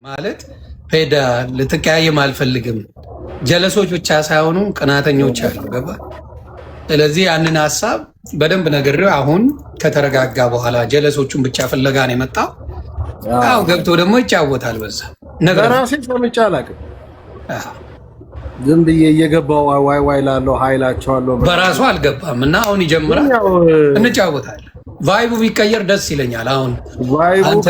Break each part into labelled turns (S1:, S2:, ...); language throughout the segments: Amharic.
S1: ማለት ሄዳ ልትቀያየም አልፈልግም። ጀለሶች ብቻ ሳይሆኑ ቅናተኞች አሉ። ገባ? ስለዚህ ያንን ሀሳብ በደንብ ነግሬው አሁን ከተረጋጋ በኋላ ጀለሶቹን ብቻ ፍለጋ ነው የመጣው። አዎ ገብቶ ደግሞ ይጫወታል። በዛ ነገር
S2: ራሴ ሰምቼ አላውቅም። ዝም ብዬ እየገባው ዋይ ዋይ ላለው ኃይላቸዋለሁ
S1: በራሱ አልገባም እና አሁን ይጀምራል። እንጫወታለን። ቫይቡ ቢቀየር ደስ ይለኛል። አሁን አንተ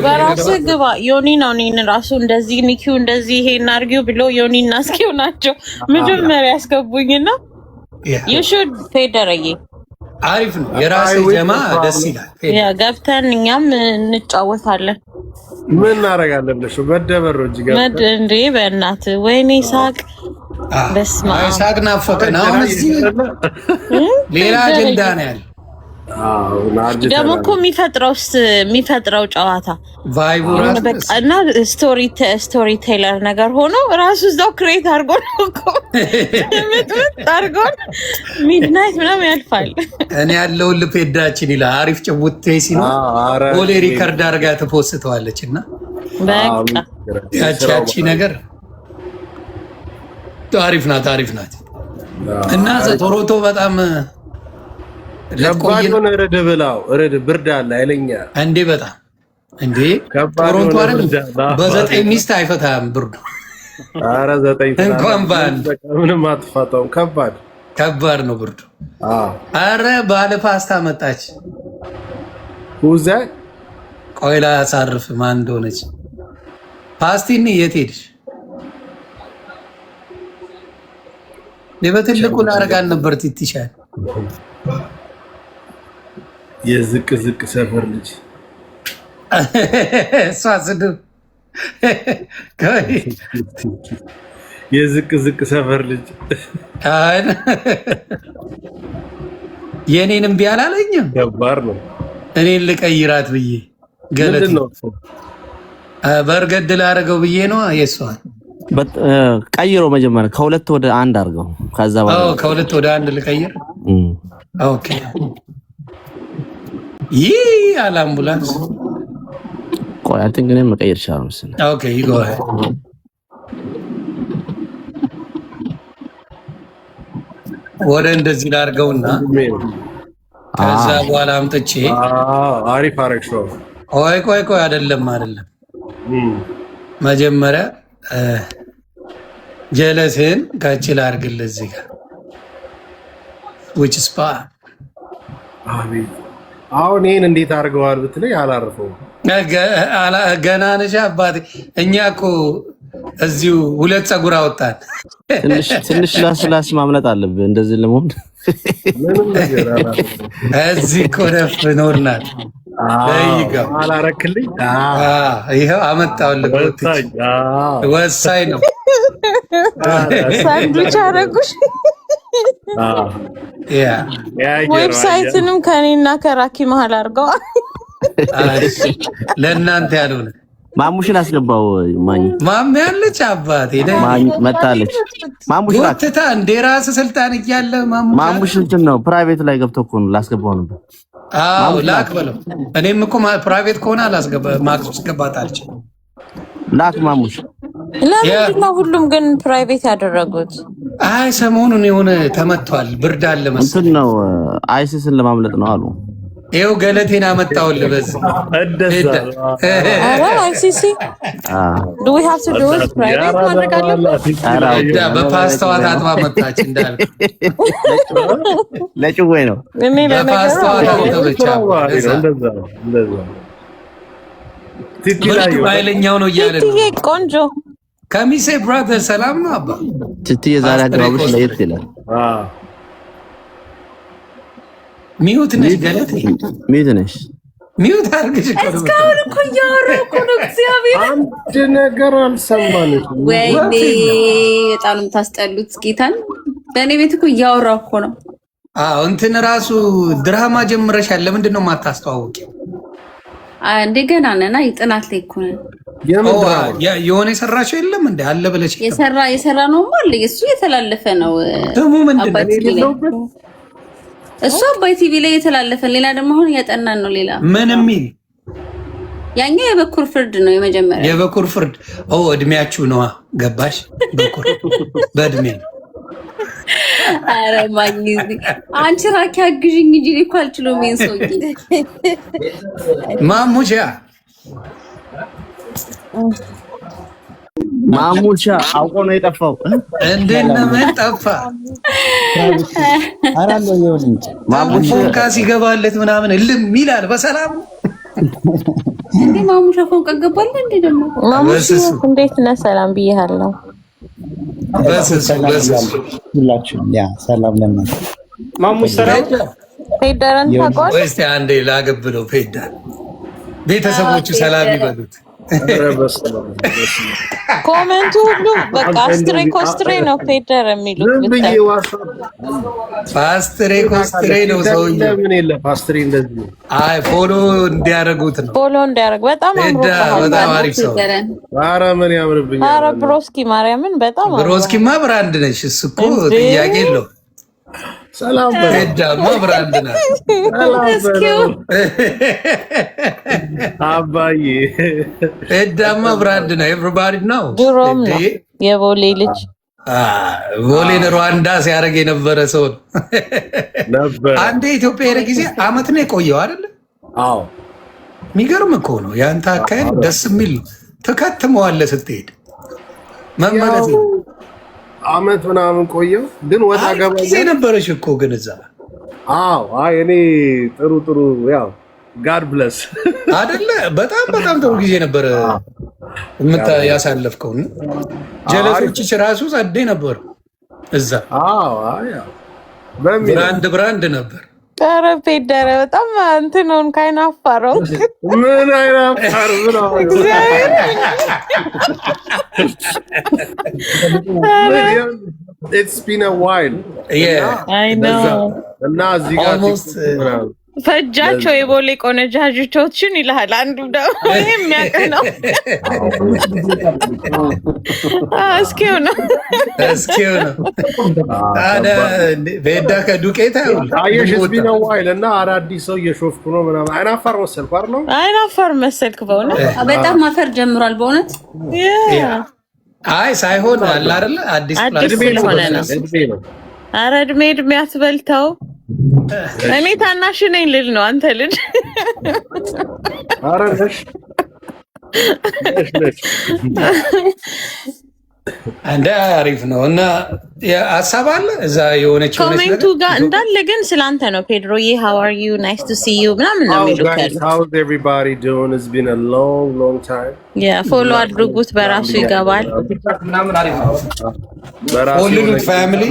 S3: በራሱ ግባ ዮኒ ነው እኔን ራሱ እንደዚህ ኒኪው እንደዚህ ይሄን አርጊው ብሎ ዮኒ እና እስኪው ናቸው መጀመሪያ ያስገቡኝና ይሹድ ፌደረዬ
S1: አሪፍ ነው። የራሴ ጀማ ደስ ይላል።
S3: ያ ገብተን እኛም እንጫወታለን።
S2: ምን እናደርጋለን ብለሽ በደበሮ እጅ
S3: ገብተን እንዴ በእናት ወይኔ ሳቅ በስማ
S1: ሳቅ ናፈቀን። አሁን እዚህ ሌላ አጀንዳ ነው ያለ።
S3: ደግሞ እኮ የሚፈጥረው ጨዋታ
S1: ቫይቡ
S3: በቃ እና ስቶሪ ቴለር ነገር ሆኖ ራሱ እዛው ክሬት አድርጎ ነው እኮ አድርጎ ሚድናይት ምናምን ያልፋል።
S1: እኔ ያለውን ልፔዳችን ይላል። አሪፍ ጭውቴ ሲኖር ቦሌ ሪከርድ አድርጋ ትፖስተዋለች እና
S3: በቃ
S1: ያቺ ነገር አሪፍ ናት እና ቶሮንቶ በጣም
S2: ለቆየን ረድ ብላው ረድ ብርድ አለ አይለኛ
S1: እንዴ በጣም እንዴ ቶሮንቶ አይደል በዘጠኝ ሚስት አይፈታም ብርዱ።
S2: ኧረ ዘጠኝ
S1: እንኳን ባንድ
S2: ምንም አትፋታው። ከባድ
S1: ነው ብርዱ። ኧረ ባለ ፓስታ መጣች።
S2: ሁዛ
S1: ቆይላ አሳርፍ ማን እንደሆነች ፓስቲኒ የት ሄድሽ? ለበትልቁ ላረጋን ነበር ትትሻል
S2: የዝቅ ሰፈር ልጅ
S1: እሷ ስድብ
S2: የዝቅ ሰፈር ልጅ
S1: የኔንም ቢያላለኝም
S2: ከባድ ነው።
S1: እኔን ልቀይራት ብዬ ገለት ነው በርገድ ላረገው ብዬ ነው። የሷን
S4: ቀይሮ መጀመሪያ ከሁለት ወደ አንድ አድርገው ከዛ በኋላ
S1: ከሁለት ወደ አንድ ልቀይር። ኦኬ አላምቡላንስ
S4: ቆይ አንተን ግን መቀየር ይችላል መሰለኝ።
S1: ኦኬ ይጎህ ወደ እንደዚህ ላድርገውና ከዛ በኋላ አምጥቼ
S2: አሪፍ አረግሽው።
S1: ቆይ አይደለም መጀመሪያ ጀለስን ካችል አድርግልህ እዚህ ጋር which spa
S2: አቤት አሁን ይሄን እንዴት አድርገዋል ብትለኝ አላረፈው
S1: ገና ነሽ አባቴ። እኛ እኮ እዚሁ ሁለት ፀጉር አወጣን።
S4: ትንሽ ላስላስ ማምለጥ አለብህ እንደዚህ ለመሆን።
S2: ምንም ነገር
S1: እዚህ እኮ ነፍ ኖርናል።
S2: አላረክልኝ
S1: ይኸው አመጣሁልህ። ወሳኝ ነው።
S3: ሳንዱች አደረጉሽ። ዌብሳይትንም ከኔና ከራኪ መሀል አድርገዋል።
S1: ለእናንተ ያልሆነ
S4: ማሙሽን አስገባው።
S1: ማሚ ያለች አባቴ
S4: መታለች። ማሙሽ
S1: ወጥታ እንደ ራስ ስልጣን እያለ
S4: ማሙሽ እንትን ነው ፕራይቬት ላይ ገብቶ እኮ ነው ላስገባው ነበር።
S1: አዎ ላክ በለው። እኔም እኮ ፕራይቬት ከሆነ ማስገባት አልችልም።
S4: ላክ ማሙሽ።
S3: ለምንድን ነው ሁሉም ግን ፕራይቬት ያደረጉት?
S1: አይ ሰሞኑን የሆነ ተመቷል፣ ብርድ አለ መሰለኝ።
S4: እንትን ነው አይሲስን ለማምለጥ ነው አሉ።
S1: ይኸው ገለቴን አመጣሁልህ። በዚህ
S3: አይሲሲ do we have to do it private ማድረግ አለበት?
S1: በፓስታዋ ታጥባ መጣች እንዳለ
S4: ለጭዌ ነው።
S1: በፓስታዋ ታጥበቻ ትትይ ባይለኛው ነው እያለ
S3: ትትይ ቆንጆ
S1: ከሚሴ ብራዘር ሰላም ነው አባ
S4: ትትይ ዛሬ አግባብሽ ለየት ይላል።
S1: ሚውት ነሽ ገለቴ?
S4: ሚውት ነሽ?
S1: ሚውት አድርግሽ
S3: እስካሁን እኮ እያወራሁ ነው። እግዚአብሔር
S2: አንድ ነገር አልሰማንም።
S5: ወይኔ በጣም የምታስጠሉት ጌታን። በእኔ ቤት እኮ እያወራሁ እኮ ነው።
S1: እንትን ራሱ ድራማ ጀምረሻል። ለምንድን ነው የማታስተዋውቂው?
S5: እንደገና ነና ጥናት ላይ እኮ ነን።
S1: የሆነ የሰራሽው የለም እንዴ? አለ ብለሽ
S5: የሰራ ነው ማለት እሱ የተላለፈ ነው።
S1: ስሙ ምንድን ነው?
S5: እሱ አባይ ቲቪ ላይ የተላለፈ ሌላ ደግሞ አሁን ያጠናን ነው። ሌላ
S1: ምን የሚል
S5: ያኛው የበኩር ፍርድ ነው የመጀመሪያ
S1: የበኩር ፍርድ እድሜያችሁ ነዋ ገባሽ በኩር በእድሜ
S5: አረ ማግኒዚ አንቺ ራኪ አግዥኝ እንጂ እኮ አልችልም ይሄን ሰውዬ
S4: ማሙሻ አውቆ ነው የጠፋው
S1: እንዴት ነው ጠፋ
S6: አራለው ይሁን
S1: ማሙሻ ካስ ይገባለት ምናምን እልም ይላል በሰላም
S5: እንዴ ማሙሻ ፎንቃ ገባለ እንዴ ደግሞ
S3: ማሙሻ እንዴት ነህ ሰላም ብዬሃለሁ
S1: በስሱ
S6: ሁላችሁ ያ ሰላም ለማለት
S2: ማሙሻ
S3: ፌደራን ታውቀዋለህ
S1: ወይስ አንዴ ላገብለው ፌደራን ቤተሰቦቹ ሰላም ይበሉት
S3: ኮሜንቱ ሁሉ በቃ አስትሬ ኮስትሬ ነው ፌደር የሚሉት
S1: ፓስትሬ ኮስትሬ ነው ሰውዬው
S2: ምን የለ ፓስትሬ እንደዚህ
S1: አይ ፎሎ እንዲያረጉት ነው
S3: ፎሎ እንዲያረግ በጣም
S1: በጣም አሪፍ ሰው
S2: ኧረ ምን ያምርብኛል
S3: ኧረ ብሮስኪ ማርያምን በጣም
S1: ብሮስኪማ ብራንድ ነሽ እሱ እኮ ጥያቄ የለውም
S2: ሰላም
S1: ፌዳማ ብራንድ ናት
S2: አባዬ
S1: ፌዳማ ብራንድ ነው ኤቭሪባዲ ነው
S3: ድሮም ነው የቦሌ ልጅ
S1: ቦሌን ሩዋንዳ ሲያደርግ የነበረ ሰው
S2: ነበር
S1: አንዴ ኢትዮጵያ ሄደ ጊዜ አመት ነው የቆየው አይደል
S2: አዎ
S1: የሚገርም እኮ ነው ያንተ አካሄድ ደስ የሚል ትከትመዋለህ ስትሄድ መመለስ
S2: አመት ምናምን ቆየው ግን ወጣ ገባ
S1: ጊዜ ነበረሽ እኮ ግን እዛ
S2: አዎ አይ እኔ ጥሩ ያው ጋድ ብለስ
S1: አይደለ በጣም ጥሩ ጊዜ ነበረ ያሳለፍከው ጀለሶችሽ ራሱ ጸዴ ነበር እዛ
S2: አዎ አይ
S1: ብራንድ ነበር
S3: ኧረ ፌደረ በጣም እንትን ነው ካይናፋረው
S2: ምን አይናፋር ነው It's been a while.
S1: Yeah.
S3: I know.
S2: እና እዚህ ጋር
S3: ፈጃቸው የቦሌ ቆነጃጅቶችን ይልሃል አንዱ ደግሞ የሚያውቅ ነው እስኪው ነው
S1: ታዲያ ቤዳ ከዱቄት
S2: አየሽ it's been a while እና አዳዲስ ሰው እየሾፍኩ ነው ምናምን አይናፋር መሰልኩ አይደል
S3: አይናፋር መሰልክ በእውነት
S5: በጣም ማፈር ጀምሯል በእውነት
S1: አይ ሳይሆን አለ አይደል አዲስ
S3: ስለሆነ ነው ኧረ እድሜ አትበልተው እኔ ታናሽ ነኝ ልል ነው አንተ ልጅ
S2: ኧረ ነሽ
S1: እንደ አሪፍ ነው እና ሀሳብ አለ እዛ የሆነች
S3: ኮሜንቱ ጋር እንዳለ ግን ስላንተ ነው ፔድሮዬ how are you nice to see you ምናምን ነው የሚሉት
S2: how's everybody doing it's been a long time
S3: ፎሎ አድርጉት በራሱ ይገባል
S1: ሁሉንም ፋሚሊ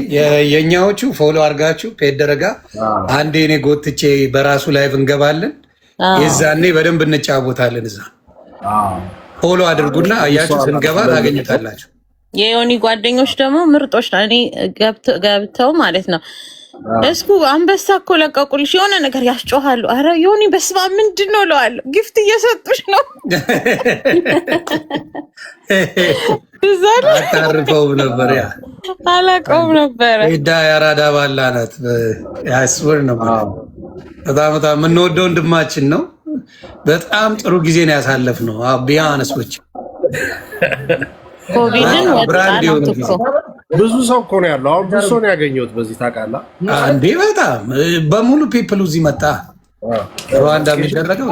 S1: የኛዎቹ ፎሎ አድርጋችሁ ፔደረጋ አንዴ እኔ ጎትቼ በራሱ ላይቭ እንገባለን የዛኔ በደንብ እንጫወታለን እዛ ፎሎ አድርጉና አያችሁ ስንገባ ታገኙታላችሁ
S3: የዮኒ ጓደኞች ደግሞ ምርጦች ነው እኔ ገብተው ማለት ነው እስኩ አንበሳ እኮ ለቀቁልሽ የሆነ ነገር ያስጮሃሉ አረ ዮኒ በስማ ምንድነው ለዋለሁ ጊፍት እየሰጡሽ ነው
S1: አታርፈውም ነበር ያ
S3: አላቀውም ነበር
S1: ሄዳ ያራዳ ባላናት ያስወር ነበር በጣም የምንወደው ወንድማችን ነው በጣም ጥሩ ጊዜ ነው ያሳለፍነው ቢያነሶች
S3: ኮቪድን ወጣት እኮ
S2: ብዙ ሰው እኮ ነው ያለው አሁን ብዙ ሰው ነው ያገኘሁት በዚህ ታውቃለህ
S1: አንዴ በጣም በሙሉ ፒፕል እዚህ መጣ ሩዋንዳ የሚደረገው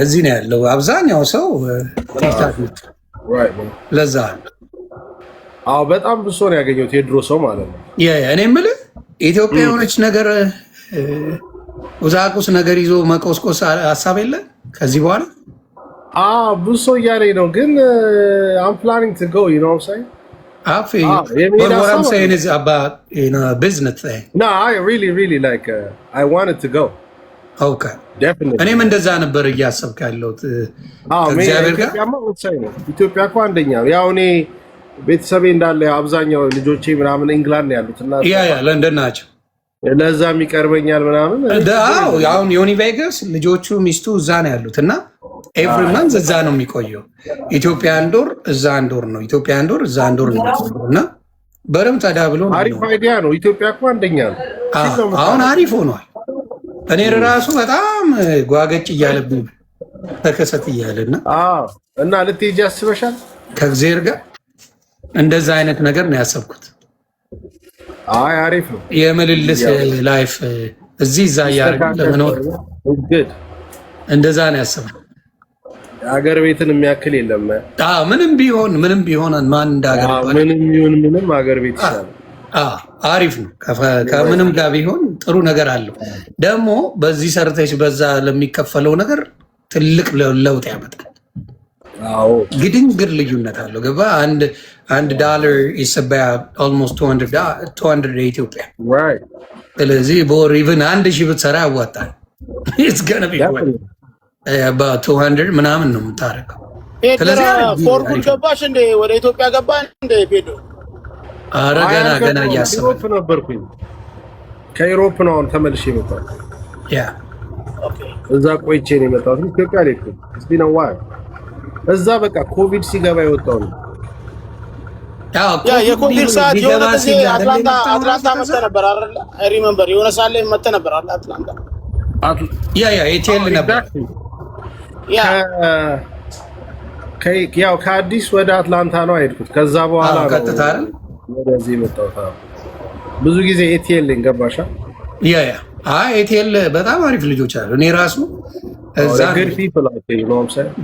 S1: እዚህ ነው ያለው አብዛኛው ሰው ቲክታክ ለዛ
S2: አዎ በጣም ብዙ ሰው ነው ያገኘሁት የድሮ ሰው ማለት ነው
S1: እኔ የምልህ ኢትዮጵያ የሆነች ነገር ቁሳቁስ ነገር ይዞ መቆስቆስ ሀሳብ የለ ከዚህ በኋላ
S2: ብዙ ሰው እያለኝ ነው ግን I'm planning to go you know what I'm saying
S1: but what I'm saying is about business thing
S2: no I really like I wanted to go
S1: okay
S2: definitely
S1: እኔም እንደዛ ነበር እያሰብክ ያለሁት እግዚአብሔር ጋር
S2: ኢትዮጵያ እኮ አንደኛ ነው ያው እኔ ቤተሰቤ እንዳለ አብዛኛው ልጆቼ ምናምን ኢንግላንድ ያሉት እና
S1: ለንደን ናቸው
S2: ለዛም ይቀርበኛል ምናምን
S1: አሁን ዮኒ ቬጋስ ልጆቹ ሚስቱ እዛ ነው ያሉት እና ኤቭሪ ማንዝ እዛ ነው የሚቆየው ኢትዮጵያ አንድ ወር እዛ አንድ ወር ነው ኢትዮጵያ አንድ ወር እዛ አንድ ወር ነው እና በደምብ ተዳብሎ
S2: አሪፍ አይዲያ ነው ኢትዮጵያ እኮ አንደኛ ነው
S1: አሁን አሪፍ ሆኗል እኔ ራሱ በጣም ጓገጭ እያለብኝ ተከሰት እያለና
S2: እና ልትሄጂ አስበሻል?
S1: ከእግዚአብሔር ጋር እንደዛ አይነት ነገር ነው ያሰብኩት።
S2: አይ አሪፍ ነው
S1: የምልልስ ላይፍ እዚህ እዛ እያደረግን ለመኖር እንደዛ ነው ያሰብኩት።
S2: ሀገር ቤትን የሚያክል የለም።
S1: ምንም ቢሆን ማን እንዳገር
S2: ምንም ሀገር ቤት ይሻላል።
S1: አሪፍ ነው። ከምንም ጋር ቢሆን ጥሩ ነገር አለው። ደግሞ በዚህ ሰርተሽ በዛ ለሚከፈለው ነገር ትልቅ ለውጥ ያመጣል። ግድንግር ልዩነት አለው። ገባ አንድ ዶላር ይሰባያ ኦልሞስት 200 ኢትዮጵያ። ስለዚህ በወር ኢቭን 1000 ብትሰራ ያዋጣል። ኢትስ ገና ቢሆን በ200 ምናምን ነው የምታረገው።
S7: ስለዚህ ፎርኩን ገባሽ እንደ ወደ ኢትዮጵያ ገባ እንደ ፔዶ
S1: አረ ገና እያሰብኩ
S2: ነበርኩኝ። ከዩሮፕ ነው አሁን ተመልሼ የመጣሁት። እዛ ቆይቼ ነው የመጣሁት። ኢትዮጵያ ላይ እስቲ ነው እዛ በቃ ኮቪድ ሲገባ የወጣው ነው።
S7: የኮቪድ ሰዓት የሆነ ጊዜ አትላንታ መጥተ ነበር አይደል? አይ ሪሜምበር የሆነ ሰዓት ላይ መጥተ ነበር አይደል? አትላንታ
S1: ኤቲኤል ነበር።
S2: ያው ከአዲስ ወደ አትላንታ ነው አይድኩት። ከዛ በኋላ
S1: ቀጥታ
S2: ወደዚህ የመጣሁት። ብዙ ጊዜ ኤቲኤል ላይ ገባሻ?
S1: ኤቲኤል በጣም አሪፍ ልጆች አሉ። እኔ ራሱ እዛ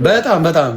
S2: በጣም